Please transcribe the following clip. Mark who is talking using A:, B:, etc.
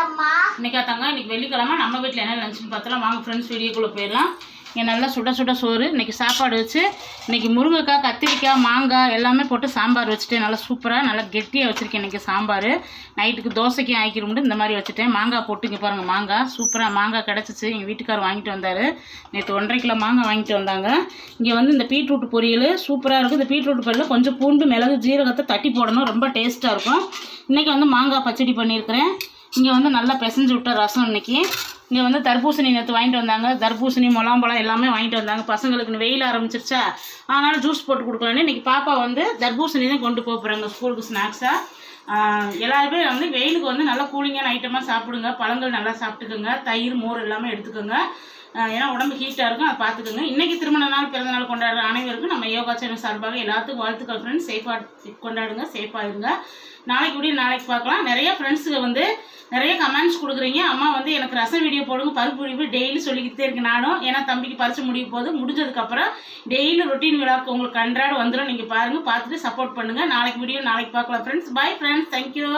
A: இன்னைக்கா தங்க இன்னைக்கு வெள்ளிக்கிழமை நம்ம வீட்டில் என்ன லஞ்சுன்னு பார்த்தலாம். வாங்க ஃப்ரெண்ட்ஸ் வீடியோக்குள்ளே போயிடலாம். இங்கே நல்லா சுட சுட சோறு. இன்றைக்கி சாப்பாடு வச்சு இன்றைக்கி முருங்கைக்காய், கத்திரிக்காய், மாங்காய் எல்லாமே போட்டு சாம்பார் வச்சுட்டு நல்லா சூப்பராக நல்லா கெட்டியாக வச்சுருக்கேன். இன்றைக்கி சாம்பார் நைட்டுக்கு தோசைக்கு ஆக்கிடும்ட்டு இந்த மாதிரி வச்சுட்டேன். மாங்காய் போட்டு இங்கே பாருங்கள், மாங்காய் சூப்பராக மாங்காய் கிடச்சிச்சு. எங்கள் வீட்டுக்கார் வாங்கிட்டு வந்தார். நேற்று 1.5 கிலோ மாங்காய் வாங்கிட்டு வந்தாங்க. இங்கே வந்து இந்த பீட்ரூட் பொரியல் சூப்பராக இருக்குது. இந்த பீட்ரூட் பொரியல் கொஞ்சம் பூண்டு, மிளகு, ஜீரகத்தை தட்டி போடணும், ரொம்ப டேஸ்ட்டாக இருக்கும். இன்றைக்கி வந்து மாங்காய் பச்சடி பண்ணியிருக்கிறேன். இங்கே வந்து நல்லா பிசைஞ்சு விட்ட ரசம். இன்றைக்கி இங்கே வந்து தர்பூசணி நேற்று வாங்கிட்டு வந்தாங்க. தர்பூசணி, முலாம்பழம் எல்லாமே வாங்கிட்டு வந்தாங்க. பசங்களுக்கு வெயில் ஆரம்பிச்சிருச்சா, அதனால் ஜூஸ் போட்டு கொடுக்கலான்னு இன்றைக்கி பாப்பா வந்து தர்பூசணி தான் கொண்டு போகிறாங்க ஸ்கூலுக்கு ஸ்நாக்ஸாக. எல்லாருமே வந்து வெயிலுக்கு வந்து நல்லா கூலிங்கான ஐட்டமாக சாப்பிடுங்க. பழங்கள் நல்லா சாப்பிட்டுக்குங்க. தயிர், மோர் எல்லாமே எடுத்துக்கோங்க. ஏன்னா உடம்பு ஹீட்டாக இருக்கும், அதை பார்த்துக்கோங்க. இன்றைக்கி திருமண நாள், பிறந்த நாள் கொண்டாடுற அனைவருக்கும் நம்ம யோகா சேனல் சார்பாக எல்லாத்துக்கும் வாழ்த்துக்கள் ஃப்ரெண்ட்ஸ். சேஃபாக கொண்டாடுங்க, சேஃபாக இருங்க. நாளைக்கு பார்க்கலாம். நிறைய ஃப்ரெண்ட்ஸுக்கு வந்து நிறைய கமெண்ட்ஸ் கொடுக்குறீங்க. அம்மா வந்து எனக்கு ரசம் வீடியோ போடுங்க, பருப்பு வீடியோ டெய்லி சொல்லிக்கிட்டே இருக்கேன் நானும். ஏன்னா தம்பிக்கு பரிசு முடிஞ்சதுக்கப்புறம் டெய்லி ரொட்டீன் விழாவுக்கு உங்களுக்கு அன்றாட வந்துடும். நீங்கள் பாருங்கள், பார்த்துட்டு சப்போர்ட் பண்ணுங்கள். நாளைக்கு பார்க்கலாம் ஃப்ரெண்ட்ஸ். Bye friends, thank you.